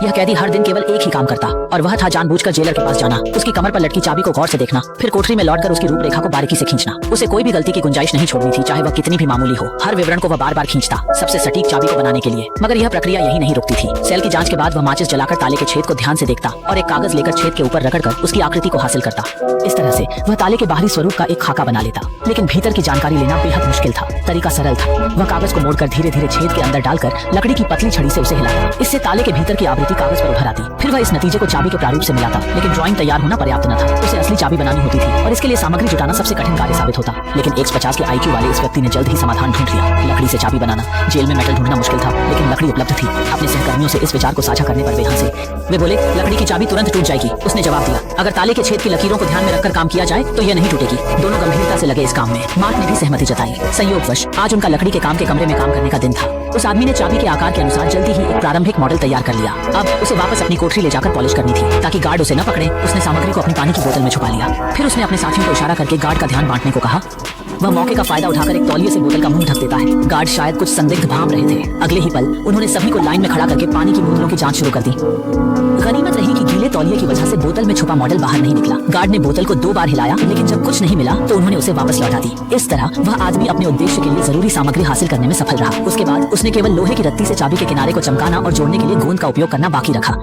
यह कैदी हर दिन केवल एक ही काम करता और वह था जानबूझकर जेलर के पास जाना, उसकी कमर पर लटकी चाबी को गौर से देखना, फिर कोठरी में लौटकर उसकी रूपरेखा को बारीकी से खींचना। उसे कोई भी गलती की गुंजाइश नहीं छोड़नी थी, चाहे वह कितनी भी मामूली हो। हर विवरण को वह बार बार खींचता, सबसे सटीक चाबी को बनाने के लिए। मगर यह प्रक्रिया यही नहीं रुकती थी। सेल की जांच के बाद वह माचिस जलाकर ताले के छेद को ध्यान से देखता और एक कागज लेकर छेद के ऊपर रगड़कर उसकी आकृति को हासिल करता। इस तरह से वह ताले के बाहरी स्वरूप का एक खाका बना लेता, लेकिन भीतर की जानकारी लेना बेहद मुश्किल था। तरीका सरल था। वह कागज को मोड़कर धीरे धीरे छेद के अंदर डालकर लकड़ी की पतली छड़ी से उसे हिलाता। इससे ताले के भीतर की आवृत्ति कागज पर उभर आती। फिर वह इस नतीजे को चाबी के प्रारूप से मिलाता, लेकिन ड्राइंग तैयार होना पर्याप्त न था। उसे असली चाबी बनानी होती थी और इसके लिए सामग्री जुटाना सबसे कठिन कार्य साबित होता। लेकिन 150 के IQ वाले इस व्यक्ति ने जल्द ही समाधान ढूंढ लिया। लकड़ी से चाबी बनाना। जेल में मेटल ढूंढना मुश्किल था, लेकिन लकड़ी उपलब्ध थी। अपने सहकर्मियों से इस विचार को साझा करने पर वे हंसे। वे बोले, लकड़ी की चाबी तुरंत टूट जाएगी। उसने जवाब दिया, अगर ताले के छेद की लकीरों को ध्यान में रखकर काम किया जाए तो यह नहीं टूटेगी। दोनों गंभीरता से लगे इस काम में। मार्क ने भी सहमति जताई। संयोगवश आज उनका लकड़ी के काम के कमरे में काम करने का दिन था। उस आदमी ने चाबी के आकार के अनुसार जल्दी ही एक प्रारंभिक मॉडल तैयार कर लिया। अब उसे वापस अपनी कोठरी ले जाकर पॉलिश करनी थी, ताकि गार्ड उसे न पकड़े। उसने सामग्री को अपनी पानी की बोतल में छुपा लिया। फिर उसने अपने साथियों को इशारा करके गार्ड का ध्यान बांटने को कहा। वह मौके का फायदा उठाकर एक तौलिए से बोतल का मुंह ढक देता है। गार्ड शायद कुछ संदिग्ध भांप रहे थे। अगले ही पल उन्होंने सभी को लाइन में खड़ा करके पानी की बोतलों की जांच शुरू कर दी। गनीमत रही कि गीले तौलिए की वजह से बोतल में छुपा मॉडल बाहर नहीं निकला। गार्ड ने बोतल को 2 बार हिलाया, लेकिन जब कुछ नहीं मिला तो उन्होंने उसे वापस लौटा दी। इस तरह वह आदमी अपने उद्देश्य के लिए जरूरी सामग्री हासिल करने में सफल रहा। उसके बाद उसने केवल लोहे की रत्ती से चाबी के किनारे को चमकाना और जोड़ने के लिए गोंद का उपयोग करना बाकी रखा।